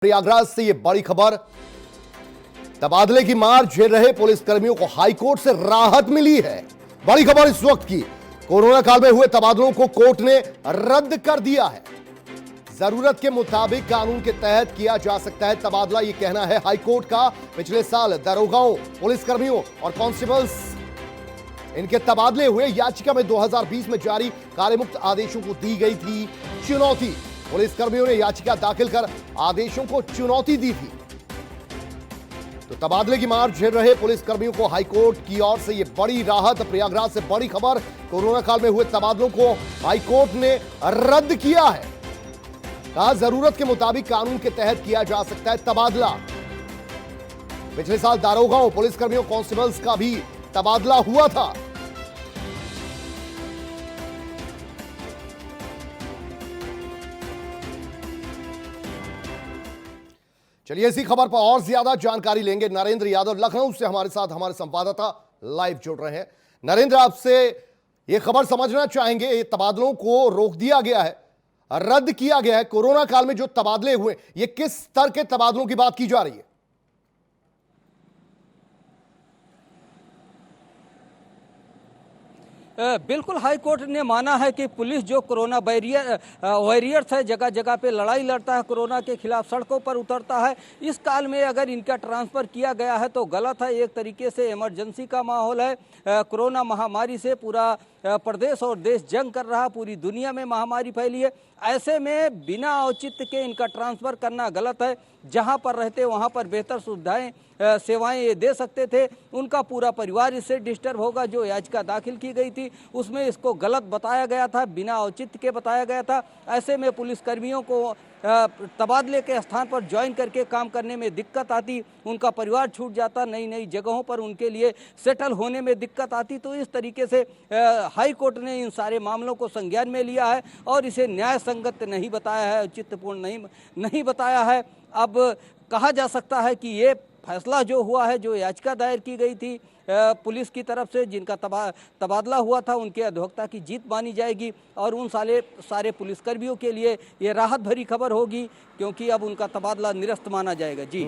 प्रयागराज से ये बड़ी खबर। तबादले की मार झेल रहे पुलिसकर्मियों को हाईकोर्ट से राहत मिली है। बड़ी खबर इस वक्त की, कोरोना काल में हुए तबादलों को कोर्ट ने रद्द कर दिया है। जरूरत के मुताबिक कानून के तहत किया जा सकता है तबादला, यह कहना है हाईकोर्ट का। पिछले साल दरोगाओं, पुलिसकर्मियों और कांस्टेबल्स इनके तबादले हुए। याचिका में 2020 में जारी कार्यमुक्त आदेशों को दी गई थी चुनौती। पुलिसकर्मियों ने याचिका दाखिल कर आदेशों को चुनौती दी थी। तो तबादले की मार झेल रहे पुलिसकर्मियों को हाईकोर्ट की ओर से यह बड़ी राहत। प्रयागराज से बड़ी खबर, कोरोना काल में हुए तबादलों को हाईकोर्ट ने रद्द किया है। कहा जरूरत के मुताबिक कानून के तहत किया जा सकता है तबादला। पिछले साल दारोगाओं, पुलिसकर्मियों, कांस्टेबल्स का भी तबादला हुआ था। चलिए इसी खबर पर और ज्यादा जानकारी लेंगे। नरेंद्र यादव लखनऊ से हमारे साथ, हमारे संवाददाता लाइव जुड़ रहे हैं। नरेंद्र, आपसे यह खबर समझना चाहेंगे, ये तबादलों को रोक दिया गया है, रद्द किया गया है। कोरोना काल में जो तबादले हुए, ये किस स्तर के तबादलों की बात की जा रही है? बिल्कुल, हाई कोर्ट ने माना है कि पुलिस जो कोरोना वॉरियर्स है, जगह जगह पे लड़ाई लड़ता है, कोरोना के खिलाफ सड़कों पर उतरता है, इस काल में अगर इनका ट्रांसफ़र किया गया है तो गलत है। एक तरीके से इमरजेंसी का माहौल है। कोरोना महामारी से पूरा प्रदेश और देश जंग कर रहा, पूरी दुनिया में महामारी फैली है। ऐसे में बिना औचित्य के इनका ट्रांसफ़र करना गलत है। जहां पर रहते वहां पर बेहतर सुविधाएं, सेवाएं ये दे सकते थे। उनका पूरा परिवार इससे डिस्टर्ब होगा। जो याचिका दाखिल की गई थी उसमें इसको गलत बताया गया था, बिना औचित्य के बताया गया था। ऐसे में पुलिसकर्मियों को तबादले के स्थान पर ज्वाइन करके काम करने में दिक्कत आती, उनका परिवार छूट जाता, नई नई जगहों पर उनके लिए सेटल होने में दिक्कत आती। तो इस तरीके से हाई कोर्ट ने इन सारे मामलों को संज्ञान में लिया है और इसे न्याय संगत नहीं बताया है, औचित्यपूर्ण नहीं बताया है। अब कहा जा सकता है कि ये फैसला जो हुआ है, जो याचिका दायर की गई थी पुलिस की तरफ से, जिनका तबादला हुआ था, उनके अधिवक्ता की जीत मानी जाएगी और उन सारे पुलिसकर्मियों के लिए ये राहत भरी खबर होगी, क्योंकि अब उनका तबादला निरस्त माना जाएगा। जी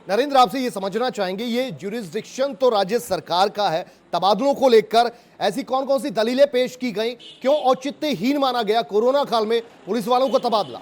नरेंद्र, आपसे ये समझना चाहेंगे, ये ज्यूरिसडिक्शन तो राज्य सरकार का है। तबादलों को लेकर ऐसी कौन कौन सी दलीलें पेश की गई? क्यों औचित्यहीन माना गया कोरोना काल में पुलिस वालों को तबादला?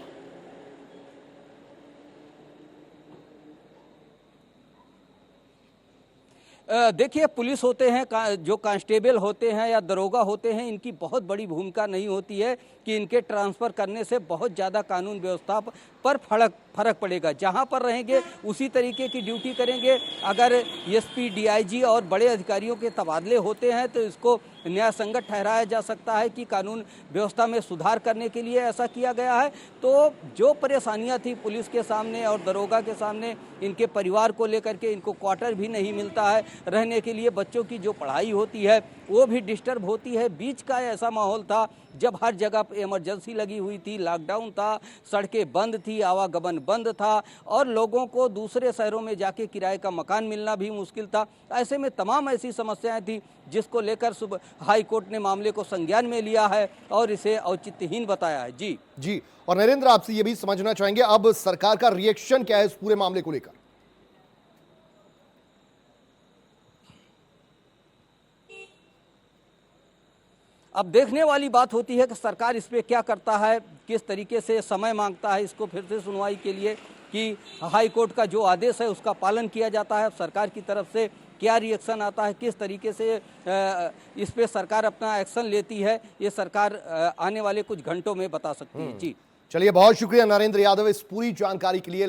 देखिए, पुलिस होते हैं, जो कांस्टेबल होते हैं या दरोगा होते हैं, इनकी बहुत बड़ी भूमिका नहीं होती है कि इनके ट्रांसफ़र करने से बहुत ज़्यादा कानून व्यवस्था पर फर्क पड़ेगा। जहां पर रहेंगे उसी तरीके की ड्यूटी करेंगे। अगर एसपी, डीआईजी और बड़े अधिकारियों के तबादले होते हैं तो इसको न्याय संगत ठहराया जा सकता है कि कानून व्यवस्था में सुधार करने के लिए ऐसा किया गया है। तो जो परेशानियां थी पुलिस के सामने और दरोगा के सामने, इनके परिवार को लेकर के, इनको क्वार्टर भी नहीं मिलता है रहने के लिए, बच्चों की जो पढ़ाई होती है वो भी डिस्टर्ब होती है। बीच का ऐसा माहौल था जब हर जगह पे इमरजेंसी लगी हुई थी, लॉकडाउन था, सड़कें बंद थी, आवागमन बंद था और लोगों को दूसरे शहरों में जाके किराए का मकान मिलना भी मुश्किल था। ऐसे में तमाम ऐसी समस्याएं थी जिसको लेकर हाई कोर्ट ने मामले को संज्ञान में लिया है और इसे औचित्यहीन बताया है। जी और नरेंद्र, आपसे ये भी समझना चाहेंगे, अब सरकार का रिएक्शन क्या है इस पूरे मामले को लेकर? अब देखने वाली बात होती है कि सरकार इस पे क्या करता है, किस तरीके से समय मांगता है इसको फिर से सुनवाई के लिए, कि हाई कोर्ट का जो आदेश है उसका पालन किया जाता है। सरकार की तरफ से क्या रिएक्शन आता है, किस तरीके से इस पे सरकार अपना एक्शन लेती है, ये सरकार आने वाले कुछ घंटों में बता सकती है। जी चलिए, बहुत शुक्रिया नरेंद्र यादव इस पूरी जानकारी के लिए।